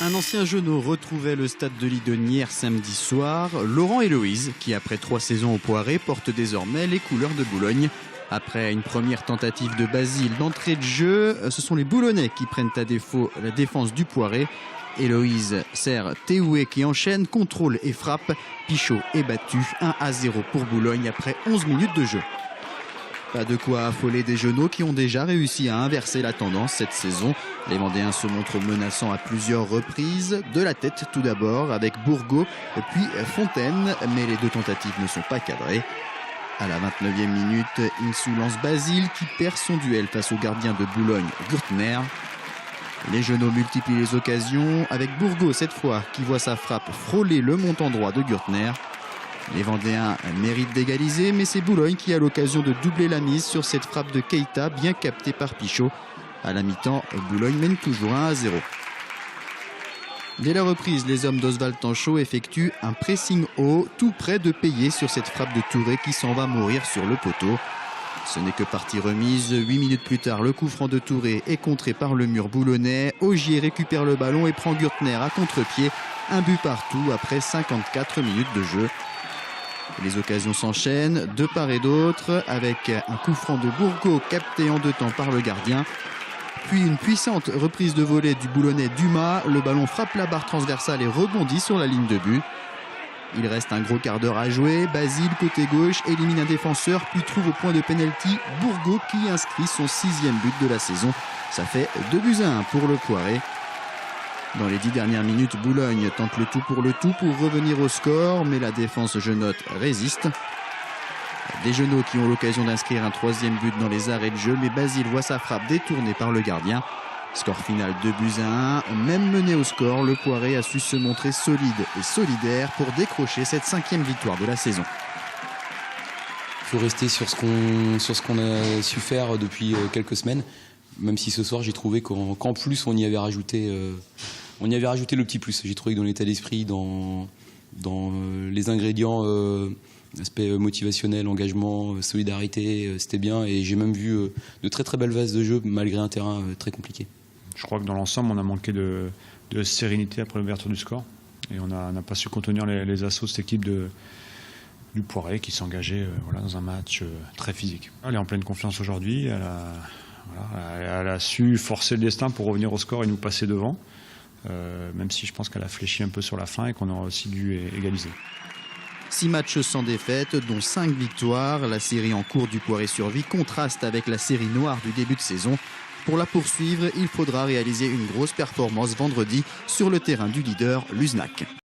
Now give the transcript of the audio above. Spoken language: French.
Un ancien genou retrouvait le stade de Lidonnière samedi soir. Laurent Héloïse, qui après 3 saisons au Poiré, porte désormais les couleurs de Boulogne. Après une première tentative de Basile d'entrée de jeu, ce sont les Boulonnais qui prennent à défaut la défense du Poiré. Héloïse sert Théoué qui enchaîne, contrôle et frappe. Pichot est battu 1-0 pour Boulogne après 11 minutes de jeu. Pas de quoi affoler des genoux qui ont déjà réussi à inverser la tendance cette saison. Les Vendéens se montrent menaçants à plusieurs reprises. De la tête tout d'abord avec Bourgault puis Fontaine, mais les 2 tentatives ne sont pas cadrées. À la 29e minute, Insou lance Basile qui perd son duel face au gardien de Boulogne, Gürtner. Les genoux multiplient les occasions avec Bourgault cette fois qui voit sa frappe frôler le montant droit de Gürtner. Les Vendéens méritent d'égaliser, mais c'est Boulogne qui a l'occasion de doubler la mise sur cette frappe de Keita, bien captée par Pichot. À la mi-temps, Boulogne mène toujours 1-0. Dès la reprise, les hommes d'Oswald Tanchot effectuent un pressing haut, tout près de payer sur cette frappe de Touré qui s'en va mourir sur le poteau. Ce n'est que partie remise. 8 minutes plus tard, le coup franc de Touré est contré par le mur boulonnais. Ogier récupère le ballon et prend Gürtner à contre-pied. Un but partout après 54 minutes de jeu. Les occasions s'enchaînent de part et d'autre avec un coup franc de Bourgault capté en 2 temps par le gardien. Puis une puissante reprise de volée du Boulonnais Dumas. Le ballon frappe la barre transversale et rebondit sur la ligne de but. Il reste un gros quart d'heure à jouer. Basile, côté gauche, élimine un défenseur puis trouve au point de pénalty Bourgault qui inscrit son 6e but de la saison. Ça fait 2-1 pour le Poiré. Dans les 10 dernières minutes, Boulogne tente le tout pour revenir au score, mais la défense genotte résiste. Des genoux qui ont l'occasion d'inscrire un 3e but dans les arrêts de jeu, mais Basile voit sa frappe détournée par le gardien. Score final 2-1. Même mené au score, le Poiré a su se montrer solide et solidaire pour décrocher cette 5e victoire de la saison. Il faut rester sur ce qu'on a su faire depuis quelques semaines. Même si ce soir j'ai trouvé qu'en plus on y avait rajouté le petit plus. J'ai trouvé que dans l'état d'esprit, dans les ingrédients, aspect motivationnel, engagement, solidarité, c'était bien. Et j'ai même vu de très très belles phases de jeu malgré un terrain très compliqué. Je crois que dans l'ensemble on a manqué de sérénité après l'ouverture du score. Et on n'a pas su contenir les assauts de cette équipe du Poiré qui s'engageait dans un match très physique. Elle est en pleine confiance aujourd'hui. Elle a su forcer le destin pour revenir au score et nous passer devant, même si je pense qu'elle a fléchi un peu sur la fin et qu'on aurait aussi dû égaliser. 6 matchs sans défaite, dont 5 victoires. La série en cours du Poiré survie contraste avec la série noire du début de saison. Pour la poursuivre, il faudra réaliser une grosse performance vendredi sur le terrain du leader Luznac.